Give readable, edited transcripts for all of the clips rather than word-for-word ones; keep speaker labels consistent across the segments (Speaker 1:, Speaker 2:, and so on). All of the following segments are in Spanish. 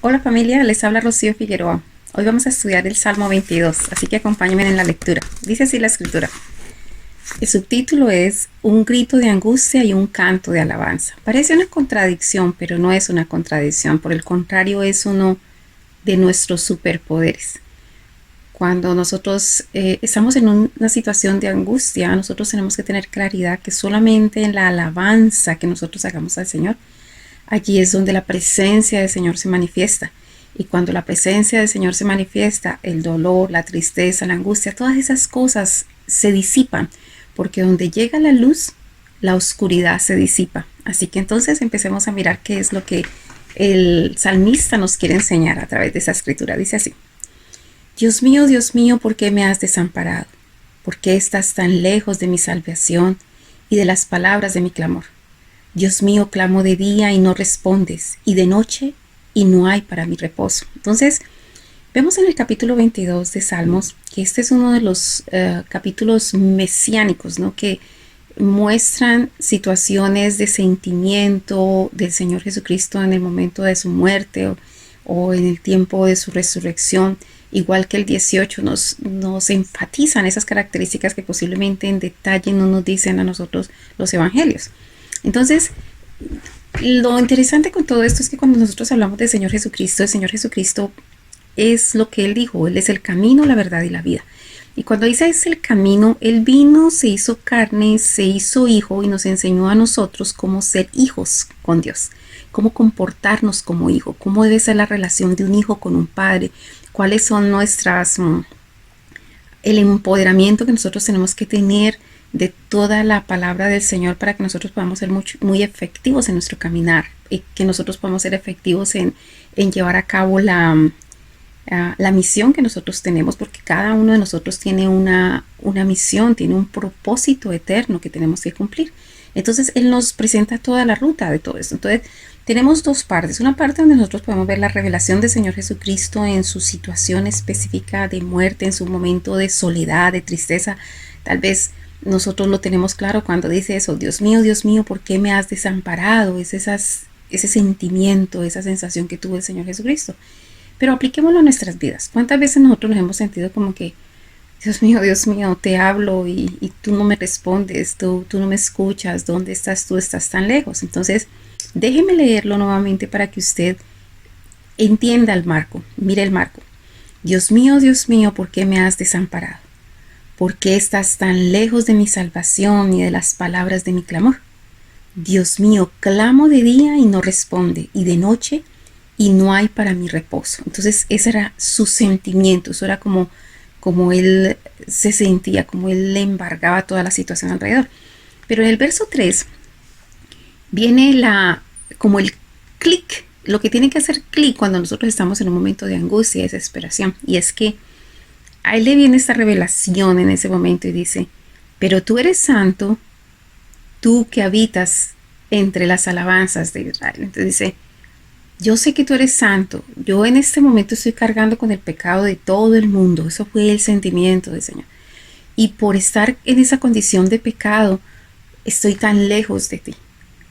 Speaker 1: Hola familia, les habla Rocío Figueroa. Hoy vamos a estudiar el Salmo 22, así que acompáñenme en la lectura. Dice así la escritura. El subtítulo es Un grito de angustia y un canto de alabanza. Parece una contradicción, pero no es una contradicción. Por el contrario, es uno de nuestros superpoderes. Cuando nosotros estamos en una situación de angustia, nosotros tenemos que tener claridad que solamente en la alabanza que nosotros hagamos al Señor, allí es donde la presencia del Señor se manifiesta. Y cuando la presencia del Señor se manifiesta, el dolor, la tristeza, la angustia, todas esas cosas se disipan, porque donde llega la luz, la oscuridad se disipa. Así que entonces empecemos a mirar qué es lo que el salmista nos quiere enseñar a través de esa escritura. Dice así: Dios mío, ¿por qué me has desamparado? ¿Por qué estás tan lejos de mi salvación y de las palabras de mi clamor? Dios mío, clamo de día y no respondes, y de noche y no hay para mi reposo. Entonces, vemos en el capítulo 22 de Salmos que este es uno de los capítulos mesiánicos, ¿no? Que muestran situaciones de sentimiento del Señor Jesucristo en el momento de su muerte o en el tiempo de su resurrección. Igual que el 18 nos enfatizan esas características que posiblemente en detalle no nos dicen a nosotros los evangelios. Entonces, lo interesante con todo esto es que cuando nosotros hablamos del Señor Jesucristo, el Señor Jesucristo es lo que Él dijo, Él es el camino, la verdad y la vida. Y cuando dice es el camino, Él vino, se hizo carne, se hizo hijo y nos enseñó a nosotros cómo ser hijos con Dios, cómo comportarnos como hijo, cómo debe ser la relación de un hijo con un padre, cuáles son el empoderamiento que nosotros tenemos que tener de toda la palabra del Señor para que nosotros podamos ser muy efectivos en nuestro caminar y que nosotros podamos ser efectivos en llevar a cabo la misión que nosotros tenemos, porque cada uno de nosotros tiene una misión, tiene un propósito eterno que tenemos que cumplir. Entonces Él nos presenta toda la ruta de todo esto. Entonces tenemos dos partes. Una parte donde nosotros podemos ver la revelación del Señor Jesucristo en su situación específica de muerte, en su momento de soledad, de tristeza. Tal vez nosotros lo tenemos claro cuando dice eso: Dios mío, ¿por qué me has desamparado? Es ese sentimiento, esa sensación que tuvo el Señor Jesucristo. Pero apliquémoslo a nuestras vidas. ¿Cuántas veces nosotros nos hemos sentido como que Dios mío, te hablo y tú no me respondes, tú no me escuchas, ¿dónde estás tú? Estás tan lejos. Entonces, déjeme leerlo nuevamente para que usted entienda el marco, mire el marco. Dios mío, ¿por qué me has desamparado? ¿Por qué estás tan lejos de mi salvación y de las palabras de mi clamor? Dios mío, clamo de día y no responde, y de noche y no hay para mi reposo. Entonces ese era su sentimiento, eso era como él se sentía, como él le embargaba toda la situación alrededor. Pero en el verso 3 viene como el clic, lo que tiene que hacer clic cuando nosotros estamos en un momento de angustia y desesperación. Y es que a él le viene esta revelación en ese momento y dice: pero tú eres santo, tú que habitas entre las alabanzas de Israel. Entonces dice: yo sé que tú eres santo, yo en este momento estoy cargando con el pecado de todo el mundo. Eso fue el sentimiento del Señor. Y por estar en esa condición de pecado, estoy tan lejos de ti.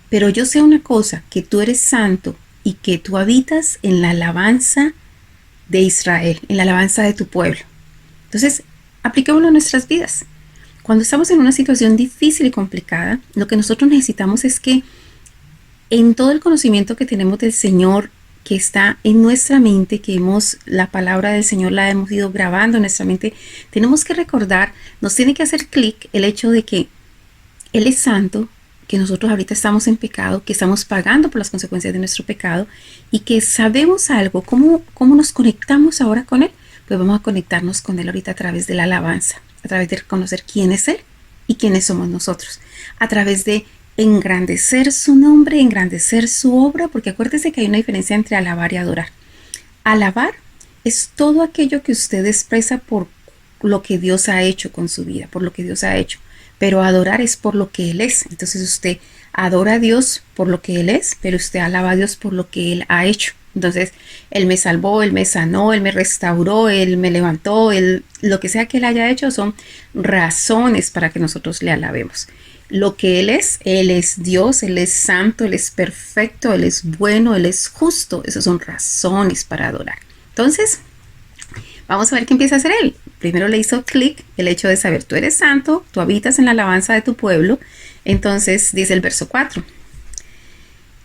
Speaker 1: Pero yo sé una cosa, que tú eres santo y que tú habitas en la alabanza de Israel, en la alabanza de tu pueblo. Entonces, apliquémoslo a nuestras vidas. Cuando estamos en una situación difícil y complicada, lo que nosotros necesitamos es que en todo el conocimiento que tenemos del Señor, que está en nuestra mente, la palabra del Señor la hemos ido grabando en nuestra mente, tenemos que recordar, nos tiene que hacer clic el hecho de que Él es santo, que nosotros ahorita estamos en pecado, que estamos pagando por las consecuencias de nuestro pecado y que sabemos algo. ¿Cómo nos conectamos ahora con Él? Pues vamos a conectarnos con Él ahorita a través de la alabanza, a través de reconocer quién es Él y quiénes somos nosotros, a través de engrandecer su nombre, engrandecer su obra, porque acuérdese que hay una diferencia entre alabar y adorar. Alabar es todo aquello que usted expresa por lo que Dios ha hecho con su vida, por lo que Dios ha hecho, pero adorar es por lo que Él es. Entonces usted adora a Dios por lo que Él es, pero usted alaba a Dios por lo que Él ha hecho. Entonces, Él me salvó, Él me sanó, Él me restauró, Él me levantó, lo que sea que Él haya hecho son razones para que nosotros le alabemos. lo que Él es Dios, Él es santo, Él es perfecto, Él es bueno, Él es justo. Esas son razones para adorar. Entonces, vamos a ver qué empieza a hacer Él. Primero le hizo clic el hecho de saber, tú eres santo, tú habitas en la alabanza de tu pueblo. Entonces dice el verso 4.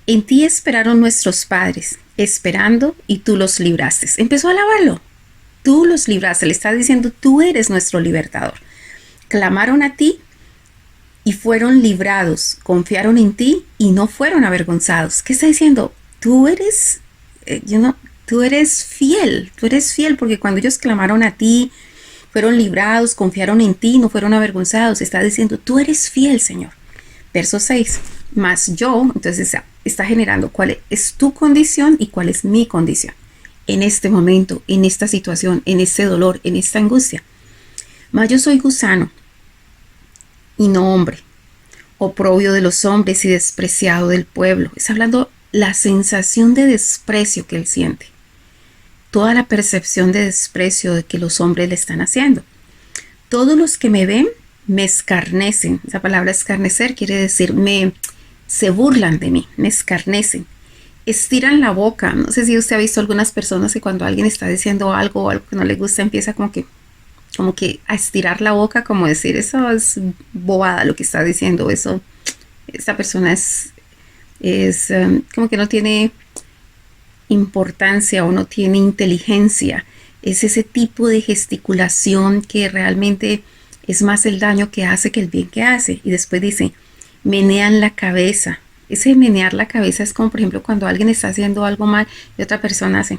Speaker 1: En ti esperaron nuestros padres, esperando y tú los libraste. Empezó a alabarlo. Tú los libraste. Le está diciendo, tú eres nuestro libertador. Clamaron a ti y fueron librados. Confiaron en ti y no fueron avergonzados. ¿Qué está diciendo? Tú eres, tú eres fiel. Tú eres fiel porque cuando ellos clamaron a ti, fueron librados, confiaron en ti, no fueron avergonzados. Está diciendo, tú eres fiel, Señor. Verso 6. Mas yo, entonces está generando cuál es tu condición y cuál es mi condición en este momento, en esta situación, en este dolor, en esta angustia. Mas yo soy gusano y no hombre, oprobio de los hombres y despreciado del pueblo. Está hablando la sensación de desprecio que él siente, toda la percepción de desprecio de que los hombres le están haciendo. Todos los que me ven me escarnecen. Esa palabra escarnecer quiere decir se burlan de mí, me escarnecen, estiran la boca. No sé si usted ha visto algunas personas que cuando alguien está diciendo algo o algo que no le gusta, empieza como que a estirar la boca, como decir, eso es bobada lo que está diciendo, eso, esta persona es como que no tiene importancia o no tiene inteligencia. Es ese tipo de gesticulación que realmente es más el daño que hace que el bien que hace. Y después dice, menean la cabeza. Ese menear la cabeza es como, por ejemplo, cuando alguien está haciendo algo mal y otra persona hace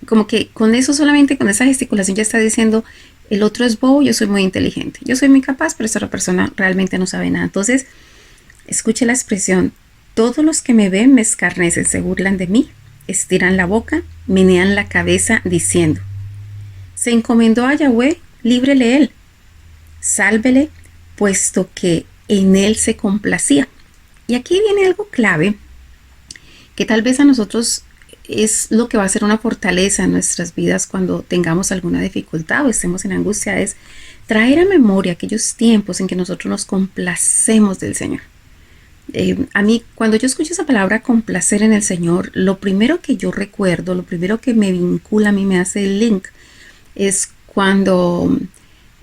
Speaker 1: como que con eso, solamente con esa gesticulación ya está diciendo, el otro es bobo, yo soy muy inteligente, yo soy muy capaz, pero esa otra persona realmente no sabe nada. Entonces, escuche la expresión, todos los que me ven me escarnecen, se burlan de mí, estiran la boca, menean la cabeza diciendo, se encomendó a Yahweh, líbrele él, sálvele, puesto que en él se complacía. Y aquí viene algo clave, que tal vez a nosotros es lo que va a ser una fortaleza en nuestras vidas cuando tengamos alguna dificultad o estemos en angustia, es traer a memoria aquellos tiempos en que nosotros nos complacemos del Señor. A mí, cuando yo escucho esa palabra complacer en el Señor, lo primero que yo recuerdo, lo primero que me vincula, a mí me hace el link, es cuando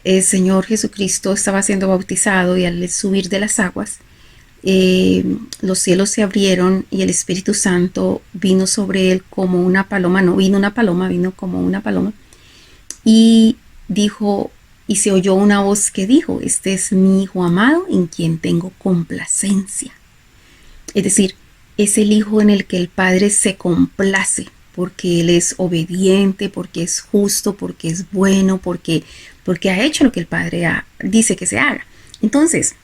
Speaker 1: el Señor Jesucristo estaba siendo bautizado y al subir de las aguas, los cielos se abrieron y el Espíritu Santo vino sobre él como una paloma, no vino una paloma, vino como una paloma, y dijo, y se oyó una voz que dijo, este es mi Hijo amado en quien tengo complacencia. Es decir, es el Hijo en el que el Padre se complace, porque Él es obediente, porque es justo, porque es bueno, porque ha hecho lo que el Padre dice que se haga. Entonces,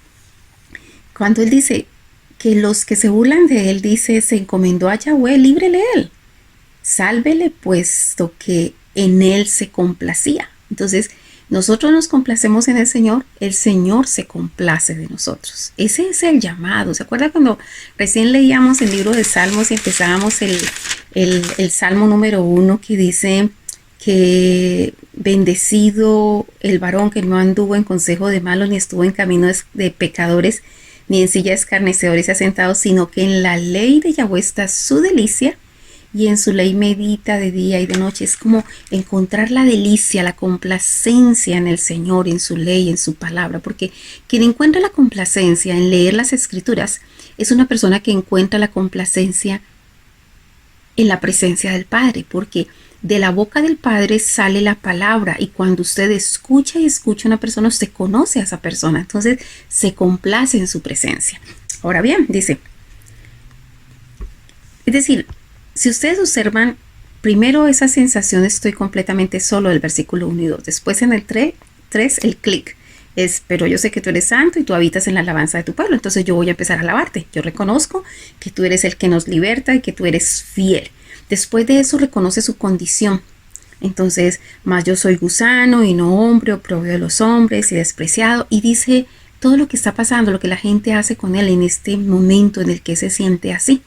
Speaker 1: cuando Él dice que los que se burlan de Él, dice, se encomendó a Yahweh, líbrele Él, sálvele, puesto que en Él se complacía. Entonces, nosotros nos complacemos en el Señor se complace de nosotros. Ese es el llamado. ¿Se acuerda cuando recién leíamos el libro de Salmos y empezábamos el Salmo número 1 que dice que bendecido el varón que no anduvo en consejo de malos, ni estuvo en camino de pecadores, ni en silla de escarnecedores se ha sentado, sino que en la ley de Yahweh está su delicia, y en su ley medita de día y de noche. Es como encontrar la delicia, la complacencia en el Señor, en su ley, en su palabra, porque quien encuentra la complacencia en leer las Escrituras es una persona que encuentra la complacencia en la presencia del Padre, porque de la boca del Padre sale la palabra, y cuando usted escucha a una persona, usted conoce a esa persona, entonces se complace en su presencia. Ahora bien, dice, es decir, si ustedes observan, primero esa sensación de estoy completamente solo del versículo 1 y 2, después en el 3 el clic es, pero yo sé que tú eres santo y tú habitas en la alabanza de tu pueblo, entonces yo voy a empezar a alabarte, yo reconozco que tú eres el que nos liberta y que tú eres fiel. Después de eso reconoce su condición. Entonces, más yo soy gusano y no hombre, oprobio de los hombres y despreciado. Y dice todo lo que está pasando, lo que la gente hace con él en este momento en el que se siente así.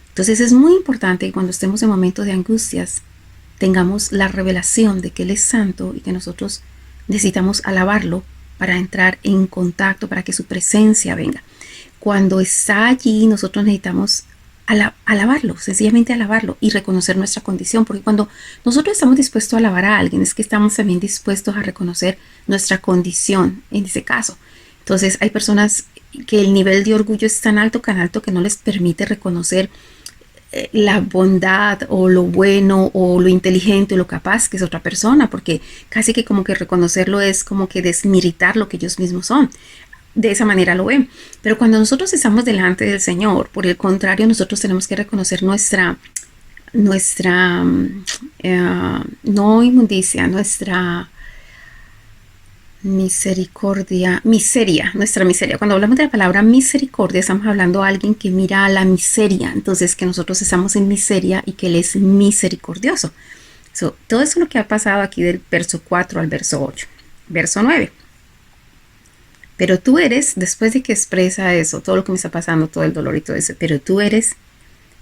Speaker 1: Entonces es muy importante que cuando estemos en momentos de angustias tengamos la revelación de que Él es santo y que nosotros necesitamos alabarlo para entrar en contacto, para que su presencia venga. Cuando está allí, nosotros necesitamos alabarlo, sencillamente alabarlo y reconocer nuestra condición, porque cuando nosotros estamos dispuestos a alabar a alguien, es que estamos también dispuestos a reconocer nuestra condición en ese caso. Entonces hay personas que el nivel de orgullo es tan alto que no les permite reconocer la bondad o lo bueno o lo inteligente o lo capaz que es otra persona, porque casi que como que reconocerlo es como que desmeritar lo que ellos mismos son. De esa manera lo ven. Pero cuando nosotros estamos delante del Señor, por el contrario, nosotros tenemos que reconocer nuestra no inmundicia, nuestra nuestra miseria. Cuando hablamos de la palabra misericordia, estamos hablando de alguien que mira a la miseria, entonces que nosotros estamos en miseria y que Él es misericordioso. Todo eso es lo que ha pasado aquí del verso 4 al verso 8. Verso 9. Pero tú eres, después de que expresa eso, todo lo que me está pasando, todo el dolor y todo eso, pero tú eres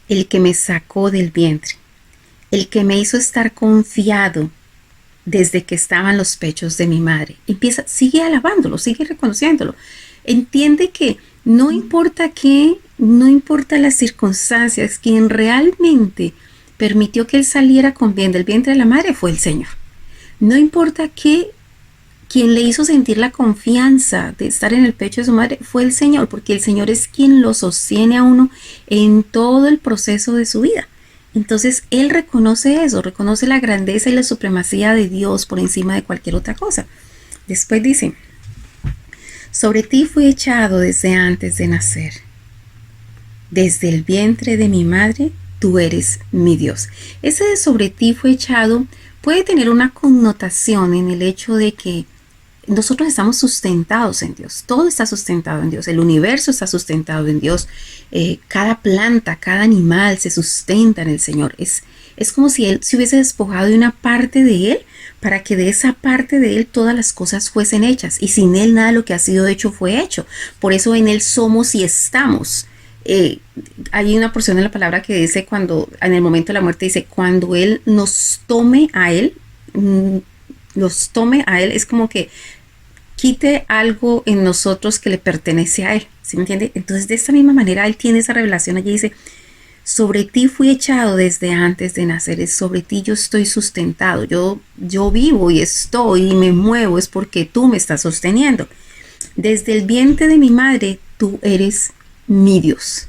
Speaker 1: el que me sacó del vientre, el que me hizo estar confiado desde que estaba en los pechos de mi madre. Sigue alabándolo, sigue reconociéndolo. Entiende que no importa qué, no importa las circunstancias, quien realmente permitió que él saliera con bien del vientre de la madre fue el Señor. No importa qué, quien le hizo sentir la confianza de estar en el pecho de su madre fue el Señor, porque el Señor es quien lo sostiene a uno en todo el proceso de su vida. Entonces Él reconoce eso, reconoce la grandeza y la supremacía de Dios por encima de cualquier otra cosa. Después dice, sobre ti fui echado desde antes de nacer. Desde el vientre de mi madre, tú eres mi Dios. Ese de sobre ti fue echado puede tener una connotación en el hecho de que nosotros estamos sustentados en Dios. Todo está sustentado en Dios. El universo está sustentado en Dios. Cada planta, cada animal se sustenta en el Señor. Es como si Él se hubiese despojado de una parte de Él para que de esa parte de Él todas las cosas fuesen hechas. Y sin Él nada de lo que ha sido hecho fue hecho. Por eso en Él somos y estamos. Hay una porción de la palabra que dice cuando, en el momento de la muerte, dice, cuando Él nos tome a Él, es como que quite algo en nosotros que le pertenece a Él, ¿sí me entiende? Entonces de esta misma manera Él tiene esa revelación allí, dice, sobre ti fui echado desde antes de nacer, sobre ti yo estoy sustentado, yo vivo y estoy y me muevo, es porque tú me estás sosteniendo. Desde el vientre de mi madre, tú eres mi Dios.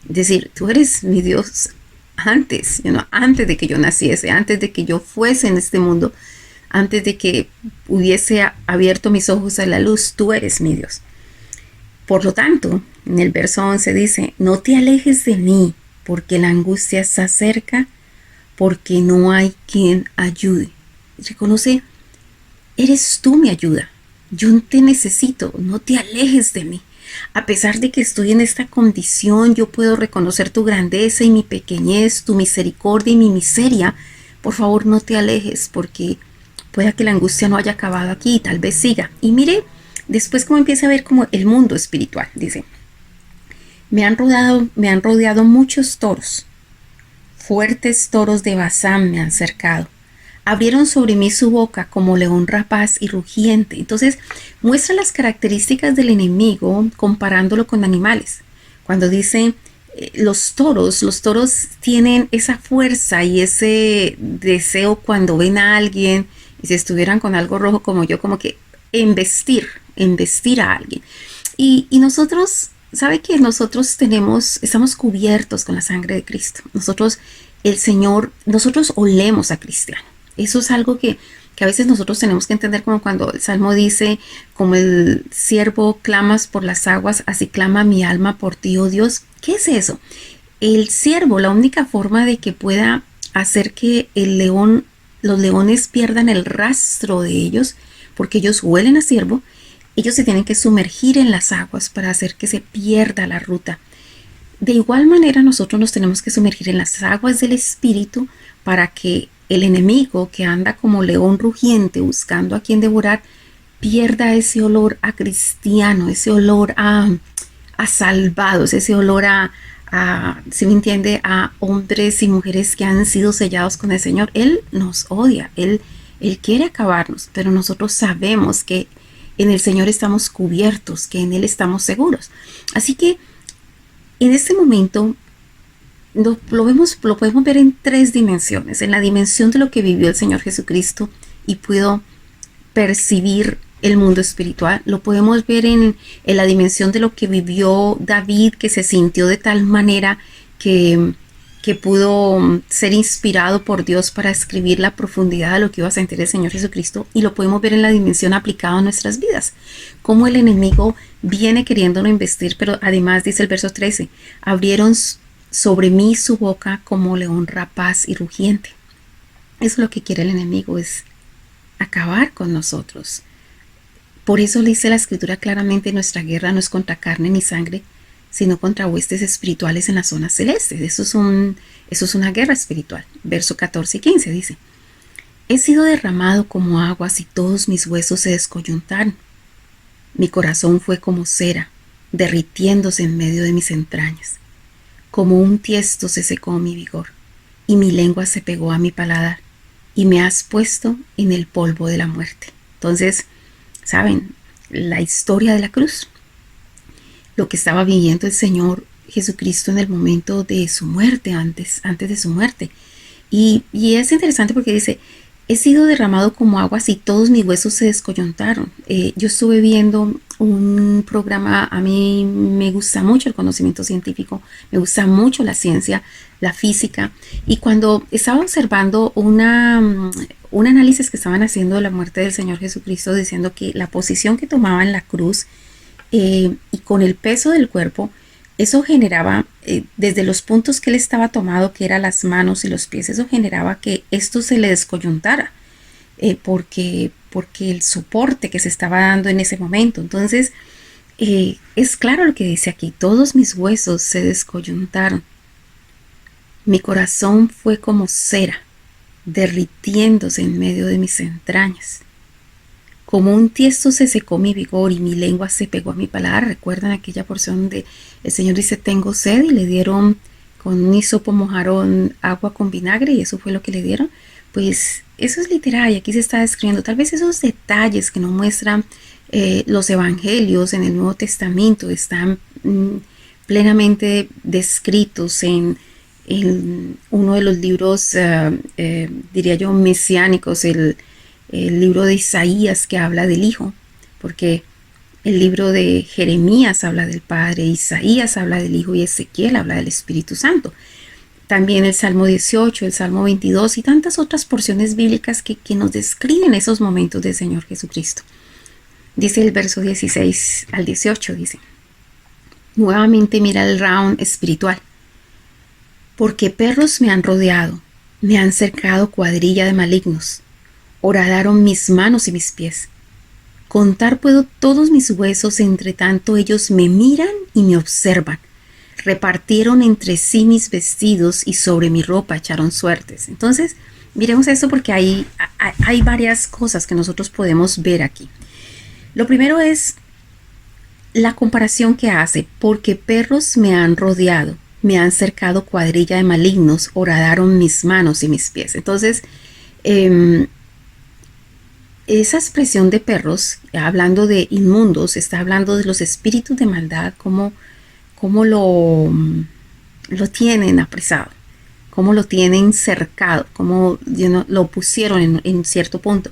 Speaker 1: Es decir, tú eres mi Dios antes de que yo naciese, antes de que yo fuese en este mundo, antes de que hubiese abierto mis ojos a la luz, tú eres mi Dios. Por lo tanto, en el verso 11 dice, no te alejes de mí, porque la angustia está cerca, porque no hay quien ayude. Reconoce, eres tú mi ayuda. Yo te necesito, no te alejes de mí. A pesar de que estoy en esta condición, yo puedo reconocer tu grandeza y mi pequeñez, tu misericordia y mi miseria. Por favor, no te alejes, porque pueda que la angustia no haya acabado aquí, tal vez siga. Y mire, después cómo empieza a ver como el mundo espiritual. Dice, me han rodeado muchos toros. Fuertes toros de Basán me han cercado. Abrieron sobre mí su boca como león rapaz y rugiente. Entonces muestra las características del enemigo comparándolo con animales. Cuando dice los toros tienen esa fuerza y ese deseo cuando ven a alguien y si estuvieran con algo rojo como yo, como que embestir a alguien. Y nosotros, ¿sabe que nosotros estamos cubiertos con la sangre de Cristo? Nosotros olemos a cristiano. Eso es algo que a veces nosotros tenemos que entender, como cuando el Salmo dice, como el siervo clamas por las aguas, así clama mi alma por ti, oh Dios. ¿Qué es eso? El siervo, la única forma de que pueda hacer que los leones pierdan el rastro de ellos, porque ellos huelen a ciervo, ellos se tienen que sumergir en las aguas para hacer que se pierda la ruta. De igual manera nosotros nos tenemos que sumergir en las aguas del Espíritu para que el enemigo que anda como león rugiente buscando a quien devorar pierda ese olor a cristiano, ese olor a salvados, ese olor si me entiende, a hombres y mujeres que han sido sellados con el Señor. Él nos odia, Él quiere acabarnos, pero nosotros sabemos que en el Señor estamos cubiertos, que en Él estamos seguros. Así que en este momento lo podemos ver en tres dimensiones. En la dimensión de lo que vivió el Señor Jesucristo y pudo percibir el mundo espiritual. Lo podemos ver en la dimensión de lo que vivió David, que se sintió de tal manera que pudo ser inspirado por Dios para escribir la profundidad de lo que iba a sentir el Señor Jesucristo. Y lo podemos ver en la dimensión aplicada a nuestras vidas. Cómo el enemigo viene queriéndolo investir, pero además dice el verso 13, abrieron sobre mí su boca como león rapaz y rugiente. Eso es lo que quiere el enemigo, es acabar con nosotros. Por eso le dice la Escritura claramente, nuestra guerra no es contra carne ni sangre, sino contra huestes espirituales en las zonas celestes. Eso es una guerra espiritual. Verso 14 y 15 dice, he sido derramado como aguas y todos mis huesos se descoyuntaron. Mi corazón fue como cera, derritiéndose en medio de mis entrañas. Como un tiesto se secó mi vigor, y mi lengua se pegó a mi paladar, y me has puesto en el polvo de la muerte. Entonces, ¿saben? La historia de la cruz, lo que estaba viviendo el Señor Jesucristo en el momento de su muerte, antes de su muerte. Y es interesante porque dice, he sido derramado como aguas y todos mis huesos se descoyuntaron. Yo estuve viendo un programa, a mí me gusta mucho el conocimiento científico, me gusta mucho la ciencia, la física, y cuando estaba observando un análisis que estaban haciendo de la muerte del Señor Jesucristo, diciendo que la posición que tomaba en la cruz y con el peso del cuerpo, eso generaba, desde los puntos que él estaba tomado, que eran las manos y los pies, eso generaba que esto se le descoyuntara, porque el soporte que se estaba dando en ese momento. Entonces, es claro lo que dice aquí, todos mis huesos se descoyuntaron. Mi corazón fue como cera, derritiéndose en medio de mis entrañas. Como un tiesto se secó mi vigor y mi lengua se pegó a mi paladar. ¿Recuerdan aquella porción donde el Señor dice, tengo sed? Y le dieron con un hisopo, mojaron agua con vinagre y eso fue lo que le dieron. Pues eso es literal y aquí se está describiendo. Tal vez esos detalles que nos muestran los evangelios en el Nuevo Testamento están plenamente descritos en uno de los libros, diría yo, mesiánicos, el libro de Isaías, que habla del Hijo, porque el libro de Jeremías habla del Padre, Isaías habla del Hijo y Ezequiel habla del Espíritu Santo. También el Salmo 18, el Salmo 22 y tantas otras porciones bíblicas que nos describen esos momentos del Señor Jesucristo. Dice el verso 16 al 18, dice, nuevamente mira el round espiritual, porque perros me han rodeado, me han cercado cuadrilla de malignos, horadaron mis manos y mis pies. Contar puedo todos mis huesos, entre tanto ellos me miran y me observan. Repartieron entre sí mis vestidos y sobre mi ropa echaron suertes. Entonces, miremos esto porque hay varias cosas que nosotros podemos ver aquí. Lo primero es la comparación que hace, porque perros me han rodeado, me han cercado cuadrilla de malignos, horadaron mis manos y mis pies. Entonces, esa expresión de perros, hablando de inmundos, está hablando de los espíritus de maldad, cómo lo tienen apresado, cómo lo tienen cercado, cómo lo pusieron en cierto punto.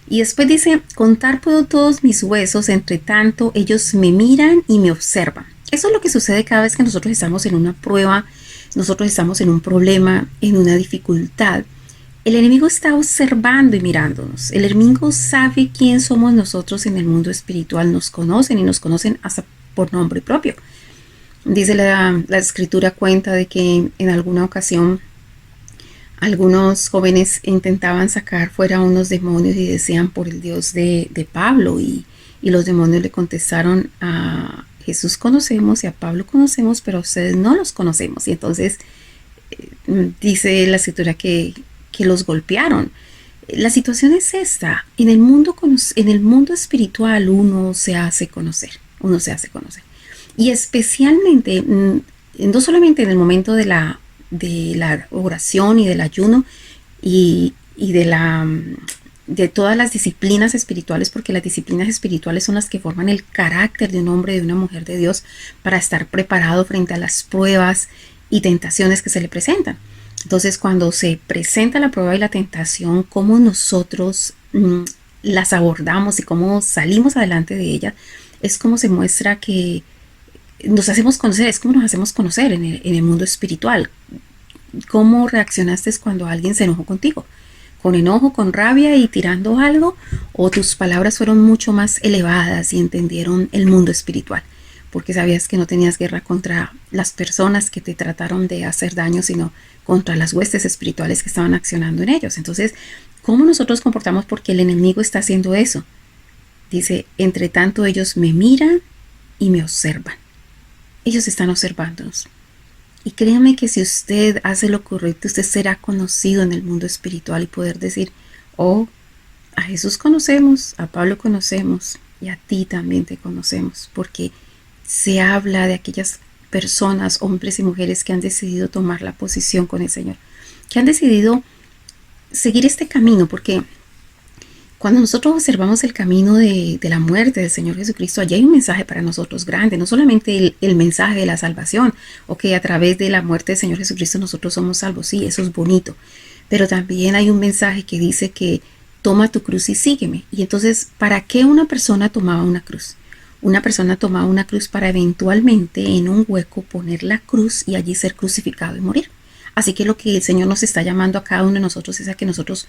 Speaker 1: Y después dice, contar puedo todos mis huesos, entre tanto ellos me miran y me observan. Eso es lo que sucede cada vez que nosotros estamos en una prueba, nosotros estamos en un problema, en una dificultad. El enemigo está observando y mirándonos. El enemigo sabe quién somos nosotros en el mundo espiritual. Nos conocen y nos conocen hasta por nombre propio. Dice la escritura, cuenta de que en alguna ocasión algunos jóvenes intentaban sacar fuera unos demonios y decían por el Dios de Pablo. Y los demonios le contestaron, a Jesús conocemos y a Pablo conocemos, pero a ustedes no los conocemos. Y entonces dice la escritura que los golpearon. La situación es esta. En el mundo espiritual uno se hace conocer. Y especialmente, no solamente en el momento de la oración y del ayuno y de la de todas las disciplinas espirituales, porque las disciplinas espirituales son las que forman el carácter de un hombre y de una mujer de Dios para estar preparado frente a las pruebas y tentaciones que se le presentan. Entonces, cuando se presenta la prueba y la tentación, cómo nosotros las abordamos y cómo salimos adelante de ella, es como se muestra que nos hacemos conocer, es como nos hacemos conocer en el mundo espiritual. ¿Cómo reaccionaste cuando alguien se enojó contigo? ¿Con enojo, con rabia y tirando algo? ¿O tus palabras fueron mucho más elevadas y entendieron el mundo espiritual? Porque sabías que no tenías guerra contra las personas que te trataron de hacer daño, sino contra las huestes espirituales que estaban accionando en ellos. Entonces, ¿cómo nosotros comportamos? Porque el enemigo está haciendo eso. Dice, entre tanto ellos me miran y me observan. Ellos están observándonos. Y créame que si usted hace lo correcto, usted será conocido en el mundo espiritual y poder decir, oh, a Jesús conocemos, a Pablo conocemos y a ti también te conocemos, porque se habla de aquellas personas, hombres y mujeres que han decidido tomar la posición con el Señor, que han decidido seguir este camino, porque cuando nosotros observamos el camino de la muerte del Señor Jesucristo, allí hay un mensaje para nosotros grande, no solamente el mensaje de la salvación, o que a través de la muerte del Señor Jesucristo nosotros somos salvos, sí, eso es bonito, pero también hay un mensaje que dice que toma tu cruz y sígueme. Y entonces, ¿para qué una persona tomaba una cruz? Una persona tomaba una cruz para eventualmente en un hueco poner la cruz y allí ser crucificado y morir. Así que lo que el Señor nos está llamando a cada uno de nosotros es a que nosotros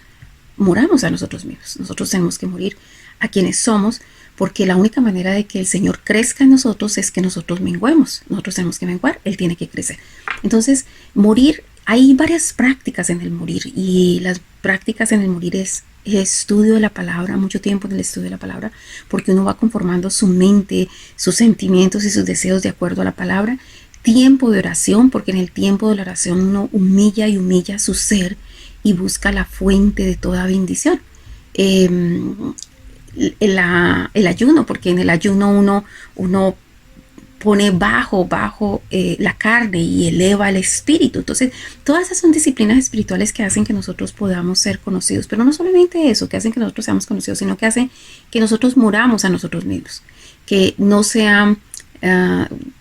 Speaker 1: moramos a nosotros mismos. Nosotros tenemos que morir a quienes somos, porque la única manera de que el Señor crezca en nosotros es que nosotros menguemos. Nosotros tenemos que menguar, Él tiene que crecer. Entonces, morir, hay varias prácticas en el morir, y las prácticas en el morir es estudio de la palabra, mucho tiempo en el estudio de la palabra, porque uno va conformando su mente, sus sentimientos y sus deseos de acuerdo a la palabra. Tiempo de oración, porque en el tiempo de la oración uno humilla y humilla su ser y busca la fuente de toda bendición. El ayuno, porque en el ayuno uno pone bajo la carne y eleva el espíritu. Entonces, todas esas son disciplinas espirituales que hacen que nosotros podamos ser conocidos. Pero no solamente eso, que hacen que nosotros seamos conocidos, sino que hacen que nosotros muramos a nosotros mismos. Que no sean...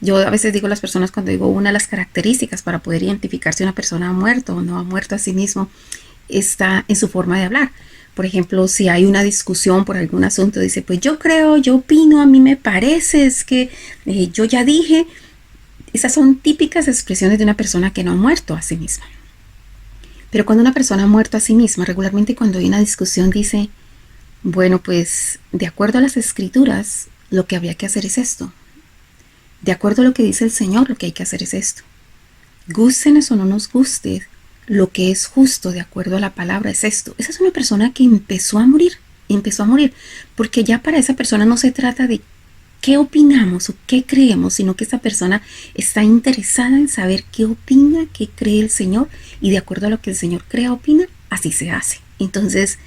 Speaker 1: yo a veces digo a las personas, cuando digo una de las características para poder identificar si una persona ha muerto o no ha muerto a sí mismo, está en su forma de hablar. Por ejemplo, si hay una discusión por algún asunto, dice, pues yo creo, yo opino, a mí me parece, es que yo ya dije. Esas son típicas expresiones de una persona que no ha muerto a sí misma. Pero cuando una persona ha muerto a sí misma, regularmente cuando hay una discusión dice, bueno, pues de acuerdo a las escrituras, lo que habría que hacer es esto. De acuerdo a lo que dice el Señor, lo que hay que hacer es esto. Gústenos o no nos guste, lo que es justo de acuerdo a la palabra es esto. Esa es una persona que empezó a morir, porque ya para esa persona no se trata de qué opinamos o qué creemos, sino que esa persona está interesada en saber qué opina, qué cree el Señor, y de acuerdo a lo que el Señor crea, opina, así se hace. Entonces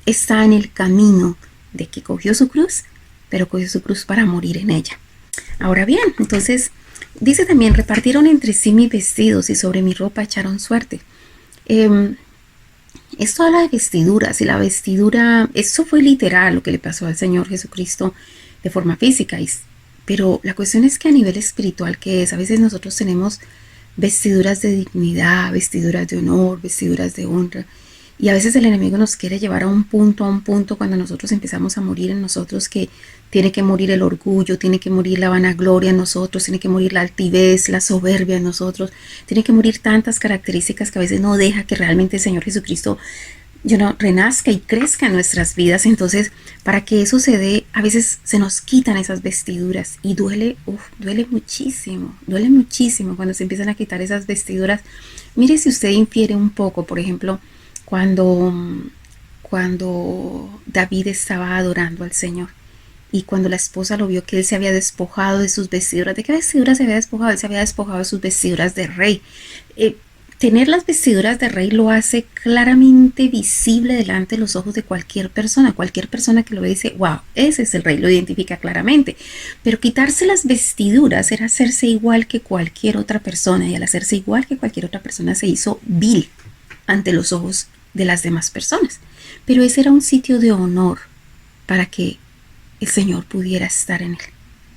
Speaker 1: está en el camino de que cogió su cruz, pero cogió su cruz para morir en ella. Ahora bien, entonces dice también, repartieron entre sí mis vestidos y sobre mi ropa echaron suerte. Esto habla de vestiduras, y la vestidura, eso fue literal lo que le pasó al Señor Jesucristo de forma física, pero la cuestión es que a nivel espiritual, que es, a veces nosotros tenemos vestiduras de dignidad, vestiduras de honor, vestiduras de honra, y a veces el enemigo nos quiere llevar a un punto cuando nosotros empezamos a morir en nosotros, que tiene que morir el orgullo, tiene que morir la vanagloria en nosotros, tiene que morir la altivez, la soberbia en nosotros, tiene que morir tantas características que a veces no deja que realmente el Señor Jesucristo renazca y crezca en nuestras vidas. Entonces, para que eso se dé, a veces se nos quitan esas vestiduras y duele muchísimo cuando se empiezan a quitar esas vestiduras. Mire, si usted infiere un poco, por ejemplo, cuando David estaba adorando al Señor, y cuando la esposa lo vio que él se había despojado de sus vestiduras. ¿De qué vestiduras se había despojado? Él se había despojado de sus vestiduras de rey. Tener las vestiduras de rey lo hace claramente visible delante de los ojos de cualquier persona. Cualquier persona que lo ve dice, wow, ese es el rey, lo identifica claramente. Pero quitarse las vestiduras era hacerse igual que cualquier otra persona, y al hacerse igual que cualquier otra persona se hizo vil ante los ojos de las demás personas. pero ese era un sitio de honor para que el Señor pudiera estar en él.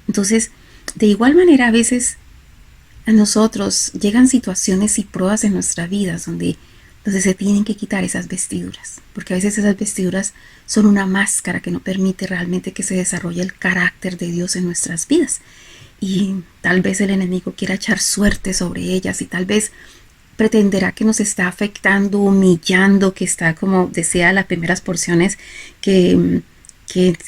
Speaker 1: Entonces, de igual manera, a veces a nosotros llegan situaciones y pruebas en nuestras vidas donde se tienen que quitar esas vestiduras, porque a veces esas vestiduras son una máscara que no permite realmente que se desarrolle el carácter de Dios en nuestras vidas. Y tal vez el enemigo quiera echar suerte sobre ellas y tal vez pretenderá que nos está afectando, humillando, que está, como decía las primeras porciones, que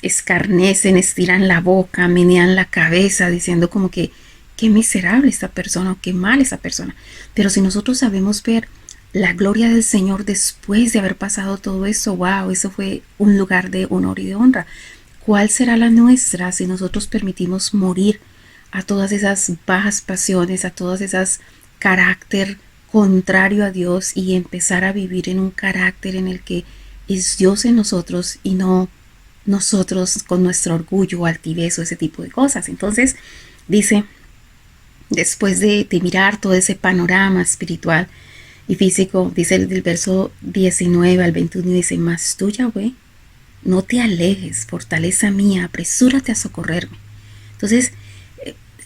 Speaker 1: escarnecen, estiran la boca, menean la cabeza, diciendo como que qué miserable esta persona o qué mal esta persona. Pero si nosotros sabemos ver la gloria del Señor después de haber pasado todo eso, wow, eso fue un lugar de honor y de honra. ¿Cuál será la nuestra si nosotros permitimos morir a todas esas bajas pasiones, a todas esas carácter contrario a Dios y empezar a vivir en un carácter en el que es Dios en nosotros y no nosotros con nuestro orgullo, altivez o ese tipo de cosas? Entonces dice, después de mirar todo ese panorama espiritual y físico, dice del verso 19 al 21, dice, mas tú, Yahweh, no te alejes, fortaleza mía, apresúrate a socorrerme. Entonces,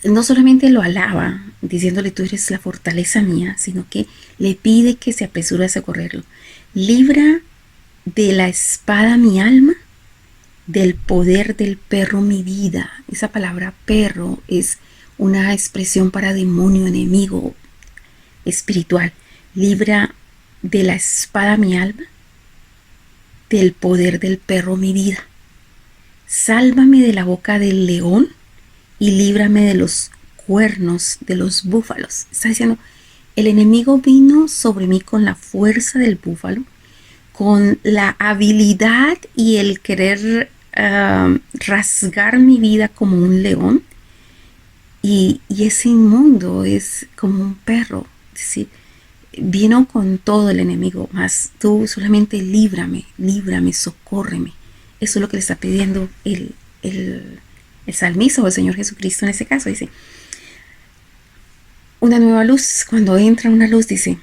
Speaker 1: no solamente lo alaba, diciéndole tú eres la fortaleza mía, sino que le pide que se apresure a socorrerlo. Libra de la espada mi alma, del poder del perro mi vida. Esa palabra perro es una expresión para demonio, enemigo espiritual. Libra de la espada mi alma, del poder del perro mi vida. Sálvame de la boca del león y líbrame de los cuernos de los búfalos. Está diciendo, el enemigo vino sobre mí con la fuerza del búfalo, con la habilidad y el querer rasgar mi vida como un león, y ese inmundo es como un perro. Es decir, vino con todo el enemigo, mas tú solamente líbrame, socórreme. Eso es lo que le está pidiendo el salmista o el Señor Jesucristo en este caso. Dice, una nueva luz, cuando entra una luz, dice,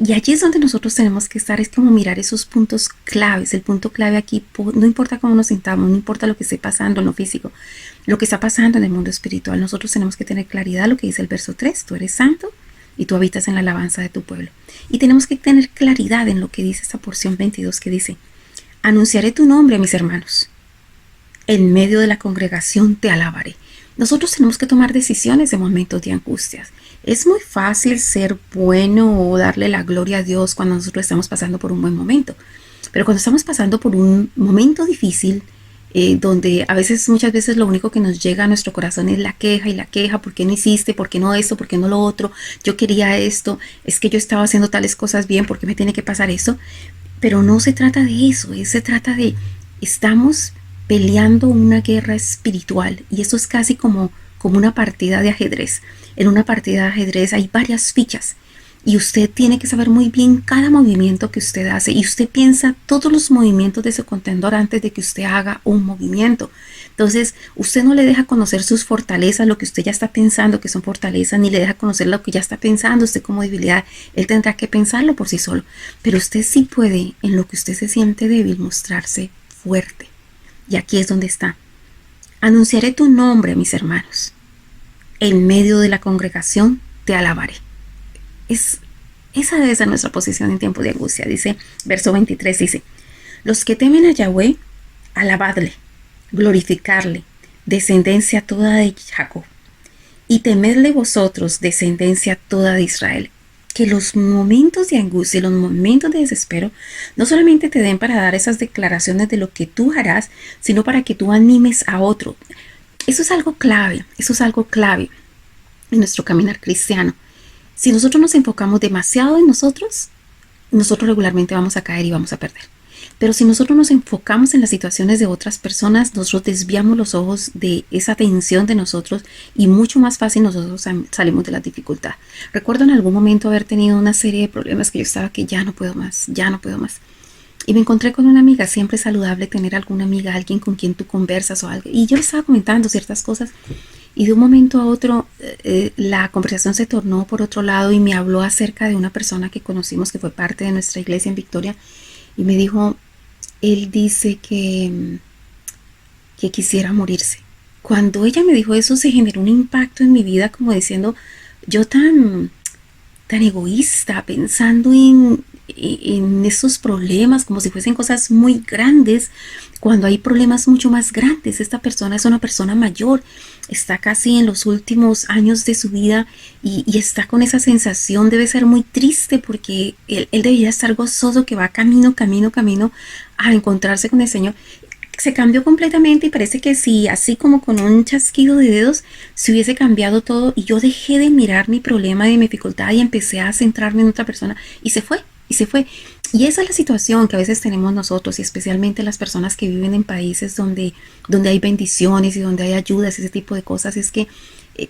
Speaker 1: y allí es donde nosotros tenemos que estar, es como mirar esos puntos claves. El punto clave aquí, no importa cómo nos sintamos, no importa lo que esté pasando en lo físico, lo que está pasando en el mundo espiritual, nosotros tenemos que tener claridad, lo que dice el verso 3, tú eres santo y tú habitas en la alabanza de tu pueblo. Y tenemos que tener claridad en lo que dice esta porción 22, que dice, anunciaré tu nombre a mis hermanos, en medio de la congregación te alabaré. Nosotros tenemos que tomar decisiones en momentos de angustias. Es muy fácil ser bueno o darle la gloria a Dios cuando nosotros estamos pasando por un buen momento. Pero cuando estamos pasando por un momento difícil, donde muchas veces lo único que nos llega a nuestro corazón es la queja y la queja, ¿por qué no hiciste? ¿Por qué no esto? ¿Por qué no lo otro? Yo quería esto, es que yo estaba haciendo tales cosas bien, ¿por qué me tiene que pasar eso? Pero no se trata de eso, se trata de, estamos peleando una guerra espiritual, y eso es casi como una partida de ajedrez. En una partida de ajedrez hay varias fichas y usted tiene que saber muy bien cada movimiento que usted hace, y usted piensa todos los movimientos de su contendor antes de que usted haga un movimiento. Entonces usted no le deja conocer sus fortalezas, lo que usted ya está pensando que son fortalezas, ni le deja conocer lo que ya está pensando usted como debilidad. Él tendrá que pensarlo por sí solo, pero usted sí puede, en lo que usted se siente débil, mostrarse fuerte. Y aquí es donde está. Anunciaré tu nombre, mis hermanos. En medio de la congregación te alabaré. Esa debe ser nuestra posición en tiempo de angustia. Dice, verso 23 dice, los que temen a Yahweh, alabadle, glorificarle, descendencia toda de Jacob, y temedle vosotros, descendencia toda de Israel. Que los momentos de angustia y los momentos de desespero no solamente te den para dar esas declaraciones de lo que tú harás, sino para que tú animes a otro. Eso es algo clave en nuestro caminar cristiano. Si nosotros nos enfocamos demasiado en nosotros regularmente vamos a caer y vamos a perder. Pero si nosotros nos enfocamos en las situaciones de otras personas, nosotros desviamos los ojos de esa atención de nosotros, y mucho más fácil nosotros salimos de la dificultad. Recuerdo en algún momento haber tenido una serie de problemas que yo estaba que ya no puedo más. Y me encontré con una amiga. Siempre es saludable tener alguna amiga, alguien con quien tú conversas o algo. Y yo le estaba comentando ciertas cosas, y de un momento a otro la conversación se tornó por otro lado, y me habló acerca de una persona que conocimos que fue parte de nuestra iglesia en Victoria, y me dijo, él dice que quisiera morirse. Cuando ella me dijo eso, se generó un impacto en mi vida como diciendo, yo tan egoísta, pensando en esos problemas como si fuesen cosas muy grandes, cuando hay problemas mucho más grandes. Esta persona es una persona mayor, está casi en los últimos años de su vida y está con esa sensación, debe ser muy triste porque él debería estar gozoso que va camino a encontrarse con el Señor. Se cambió completamente y parece que si así como con un chasquido de dedos se hubiese cambiado todo y yo dejé de mirar mi problema y mi dificultad y empecé a centrarme en otra persona y se fue y se fue. Y esa es la situación que a veces tenemos nosotros y especialmente las personas que viven en países donde hay bendiciones y donde hay ayudas, ese tipo de cosas, es que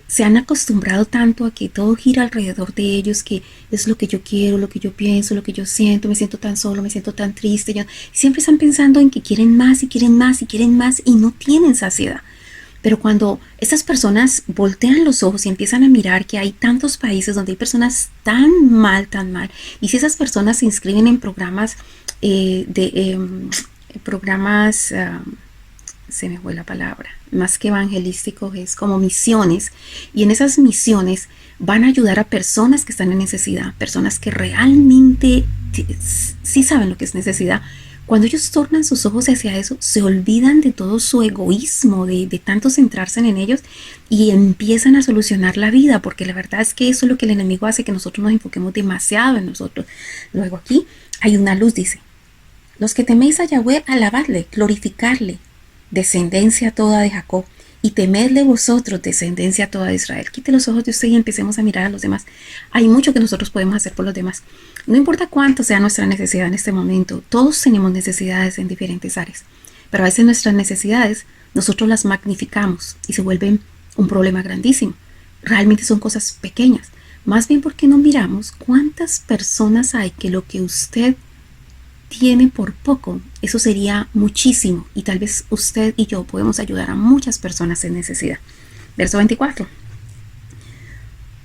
Speaker 1: se han acostumbrado tanto a que todo gira alrededor de ellos, que es lo que yo quiero, lo que yo pienso, lo que yo siento, me siento tan solo, me siento tan triste. Siempre están pensando en que quieren más y quieren más y quieren más y no tienen saciedad. Pero cuando estas personas voltean los ojos y empiezan a mirar que hay tantos países donde hay personas tan mal, y si esas personas se inscriben en programas programas se me fue la palabra, más que evangelísticos, es como misiones, y en esas misiones van a ayudar a personas que están en necesidad, personas que realmente sí saben lo que es necesidad. Cuando ellos tornan sus ojos hacia eso, se olvidan de todo su egoísmo, de tanto centrarse en ellos y empiezan a solucionar la vida, porque la verdad es que eso es lo que el enemigo hace, que nosotros nos enfoquemos demasiado en nosotros. Luego aquí hay una luz, dice, los que teméis a Yahweh, alabadle, glorificarle, descendencia toda de Jacob, y temedle vosotros, descendencia toda de Israel. Quite los ojos de usted y empecemos a mirar a los demás. Hay mucho que nosotros podemos hacer por los demás. No importa cuánto sea nuestra necesidad en este momento, todos tenemos necesidades en diferentes áreas, pero a veces nuestras necesidades nosotros las magnificamos y se vuelven un problema grandísimo. Realmente son cosas pequeñas. Más bien porque no miramos cuántas personas hay que lo que usted tiene por poco, eso sería muchísimo y tal vez usted y yo podemos ayudar a muchas personas en necesidad. Verso 24.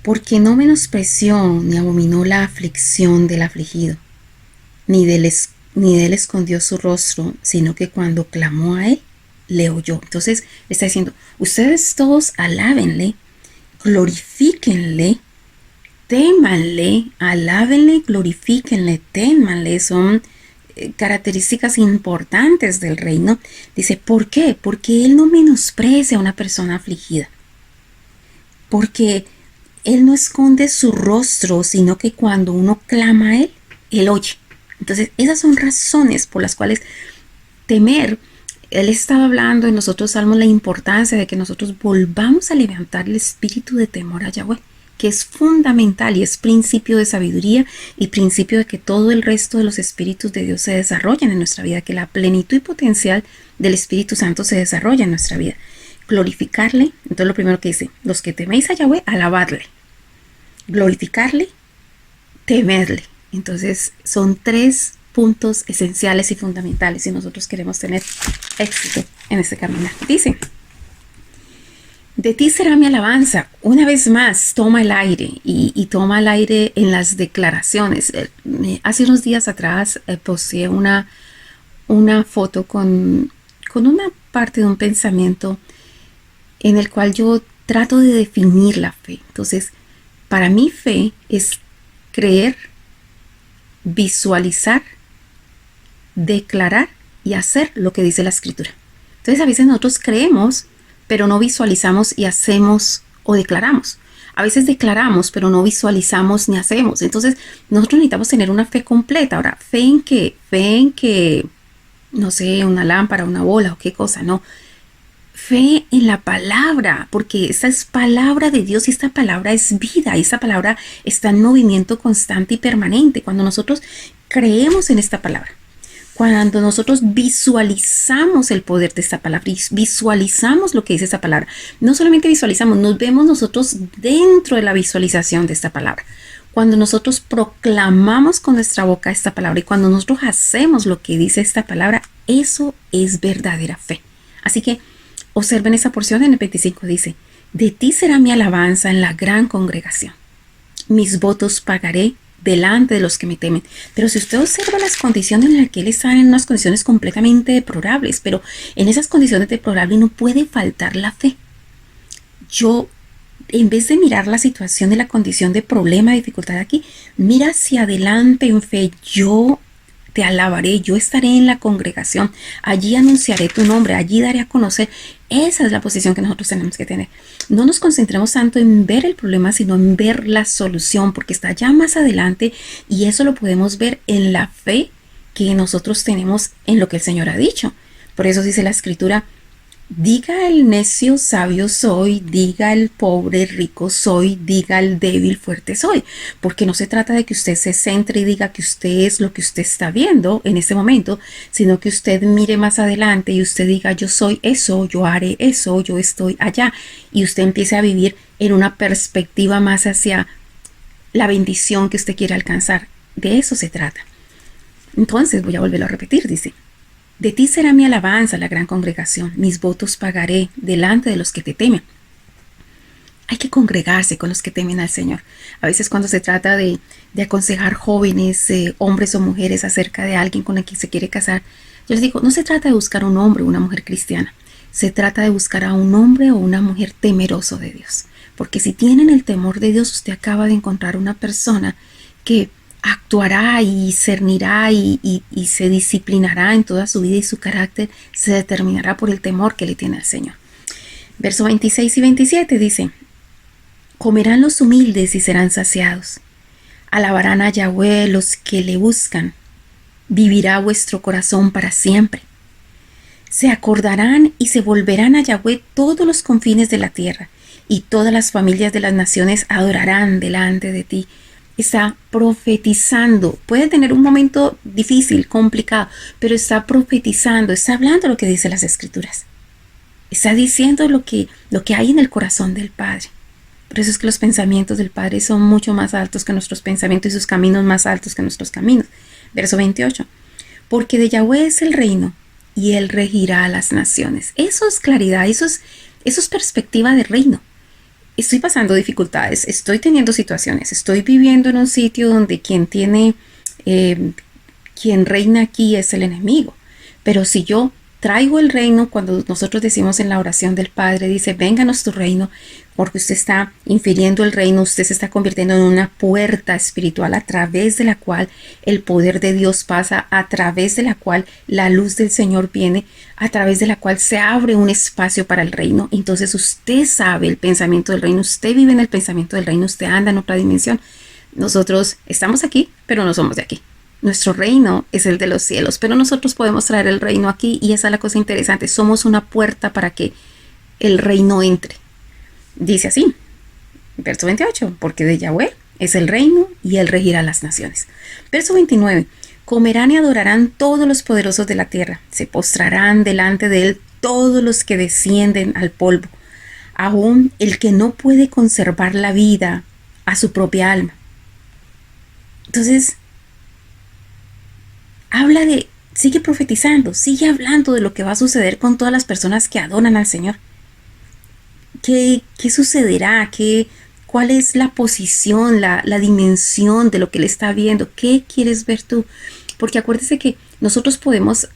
Speaker 1: Porque no menospreció ni abominó la aflicción del afligido, ni de él escondió su rostro, sino que cuando clamó a él, le oyó. Entonces está diciendo, ustedes todos alábenle, glorifíquenle, témanle, alábenle, glorifíquenle, témanle. Son características importantes del reino. Dice, ¿por qué? Porque él no menosprecia a una persona afligida. Porque él no esconde su rostro, sino que cuando uno clama a él, él oye. Entonces, esas son razones por las cuales temer. Él estaba hablando en los otros salmos la importancia de que nosotros volvamos a levantar el espíritu de temor a Yahweh, que es fundamental y es principio de sabiduría y principio de que todo el resto de los espíritus de Dios se desarrollen en nuestra vida, que la plenitud y potencial del Espíritu Santo se desarrolla en nuestra vida. Glorificarle, entonces lo primero que dice, los que teméis a Yahweh, alabadle. Glorificarle, temedle. Entonces son tres puntos esenciales y fundamentales si nosotros queremos tener éxito en este caminar. Dice, de ti será mi alabanza. Una vez más, toma el aire y toma el aire en las declaraciones. Hace unos días atrás posteé una foto con una parte de un pensamiento en el cual yo trato de definir la fe. Entonces, para mí fe es creer, visualizar, declarar y hacer lo que dice la Escritura. Entonces, a veces nosotros creemos, pero no visualizamos y hacemos o declaramos. A veces declaramos, pero no visualizamos ni hacemos. Entonces, nosotros necesitamos tener una fe completa. Ahora, ¿fe en qué? Fe en que, no sé, una lámpara, una bola o qué cosa, no. Fe en la palabra, porque esta es palabra de Dios y esta palabra es vida. Y esta palabra está en movimiento constante y permanente. Cuando nosotros creemos en esta palabra, cuando nosotros visualizamos el poder de esta palabra, visualizamos lo que dice esta palabra, no solamente visualizamos, nos vemos nosotros dentro de la visualización de esta palabra. Cuando nosotros proclamamos con nuestra boca esta palabra y cuando nosotros hacemos lo que dice esta palabra, eso es verdadera fe. Así que observen esa porción en el 25, dice, de ti será mi alabanza en la gran congregación. Mis votos pagaré delante de los que me temen. Pero si usted observa las condiciones en las que él está, en unas condiciones completamente deplorables, pero en esas condiciones deplorables no puede faltar la fe. Yo, en vez de mirar la situación de la condición de problema, dificultad aquí, mira hacia adelante en fe. Yo te alabaré, yo estaré en la congregación, allí anunciaré tu nombre, allí daré a conocer. Esa es la posición que nosotros tenemos que tener. No nos concentremos tanto en ver el problema, sino en ver la solución, porque está ya más adelante y eso lo podemos ver en la fe que nosotros tenemos en lo que el Señor ha dicho. Por eso dice la Escritura: diga el necio sabio soy, diga el pobre rico soy, diga el débil fuerte soy. Porque no se trata de que usted se centre y diga que usted es lo que usted está viendo en este momento, sino que usted mire más adelante y usted diga: yo soy eso, yo haré eso, yo estoy allá. Y usted empiece a vivir en una perspectiva más hacia la bendición que usted quiere alcanzar. De eso se trata. Entonces voy a volverlo a repetir, dice: de ti será mi alabanza, la gran congregación. Mis votos pagaré delante de los que te temen. Hay que congregarse con los que temen al Señor. A veces cuando se trata de aconsejar jóvenes, hombres o mujeres acerca de alguien con el que se quiere casar, yo les digo, no se trata de buscar un hombre o una mujer cristiana. Se trata de buscar a un hombre o una mujer temeroso de Dios. Porque si tienen el temor de Dios, usted acaba de encontrar una persona que actuará y cernirá y se disciplinará en toda su vida, y su carácter se determinará por el temor que le tiene al Señor. Verso 26 y 27 dice: comerán los humildes y serán saciados. Alabarán a Yahweh los que le buscan. Vivirá vuestro corazón para siempre. Se acordarán y se volverán a Yahweh todos los confines de la tierra, y todas las familias de las naciones adorarán delante de ti. Está profetizando. Puede tener un momento difícil, complicado, pero está profetizando, está hablando lo que dice las Escrituras. Está diciendo lo que hay en el corazón del Padre. Por eso es que los pensamientos del Padre son mucho más altos que nuestros pensamientos y sus caminos más altos que nuestros caminos. Verso 28. Porque de Yahweh es el reino y Él regirá a las naciones. Eso es claridad, eso es perspectiva de reino. Estoy pasando dificultades, estoy teniendo situaciones, estoy viviendo en un sitio donde quien reina aquí es el enemigo. Pero si yo traigo el reino, cuando nosotros decimos en la oración del Padre, dice: vénganos tu reino, porque usted está infiriendo el reino, usted se está convirtiendo en una puerta espiritual a través de la cual el poder de Dios pasa, a través de la cual la luz del Señor viene, a través de la cual se abre un espacio para el reino. Entonces usted sabe el pensamiento del reino, usted vive en el pensamiento del reino, usted anda en otra dimensión. Nosotros estamos aquí, pero no somos de aquí. Nuestro reino es el de los cielos, pero nosotros podemos traer el reino aquí, y esa es la cosa interesante. Somos una puerta para que el reino entre. Dice así, verso 28, porque de Yahweh es el reino y Él regirá las naciones. Verso 29, comerán y adorarán todos los poderosos de la tierra, se postrarán delante de Él todos los que descienden al polvo, aún el que no puede conservar la vida a su propia alma. Entonces, sigue profetizando, sigue hablando de lo que va a suceder con todas las personas que adoran al Señor. ¿Qué sucederá? ¿Cuál es la posición, la dimensión de lo que Él está viendo? ¿Qué quieres ver tú? Porque acuérdese que nosotros podemos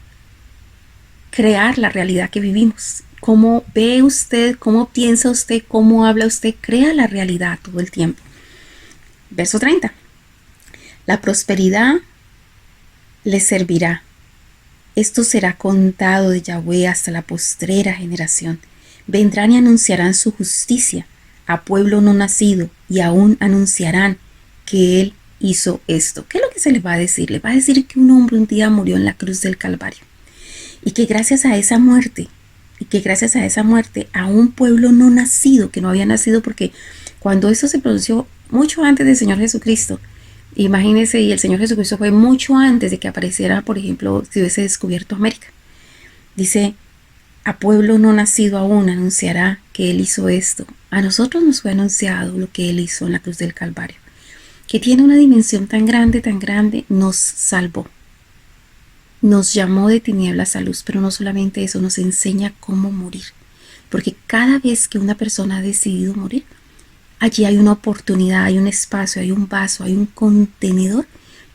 Speaker 1: crear la realidad que vivimos. ¿Cómo ve usted? ¿Cómo piensa usted? ¿Cómo habla usted? Crea la realidad todo el tiempo. Verso 30. La prosperidad les servirá. Esto será contado de Yahweh hasta la postrera generación. Vendrán y anunciarán su justicia a pueblo no nacido, y aún anunciarán que Él hizo esto. ¿Qué es lo que se le va a decir? Le va a decir que un hombre un día murió en la cruz del Calvario, y que gracias a esa muerte, a un pueblo no nacido, que no había nacido, porque cuando eso se produjo mucho antes del Señor Jesucristo, imagínense, y el Señor Jesucristo fue mucho antes de que apareciera, por ejemplo, si hubiese descubierto América. Dice: a pueblo no nacido aún anunciará que Él hizo esto. A nosotros nos fue anunciado lo que Él hizo en la cruz del Calvario, que tiene una dimensión tan grande, nos salvó. Nos llamó de tinieblas a luz, pero no solamente eso, nos enseña cómo morir. Porque cada vez que una persona ha decidido morir, allí hay una oportunidad, hay un espacio, hay un vaso, hay un contenedor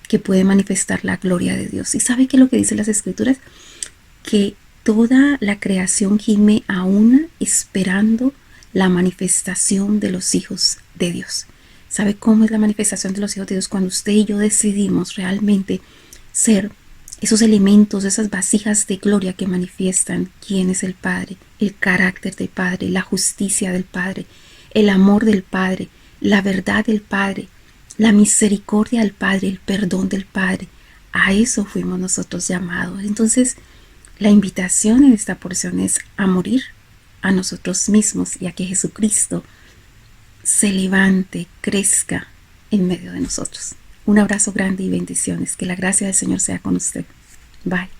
Speaker 1: que puede manifestar la gloria de Dios. ¿Y sabe qué es lo que dicen las escrituras? Que toda la creación gime a una esperando la manifestación de los hijos de Dios. ¿Sabe cómo es la manifestación de los hijos de Dios? Cuando usted y yo decidimos realmente ser esos elementos, esas vasijas de gloria que manifiestan quién es el Padre, el carácter del Padre, la justicia del Padre, el amor del Padre, la verdad del Padre, la misericordia del Padre, el perdón del Padre. A eso fuimos nosotros llamados. Entonces, la invitación en esta porción es a morir a nosotros mismos y a que Jesucristo se levante, crezca en medio de nosotros. Un abrazo grande y bendiciones. Que la gracia del Señor sea con usted. Bye.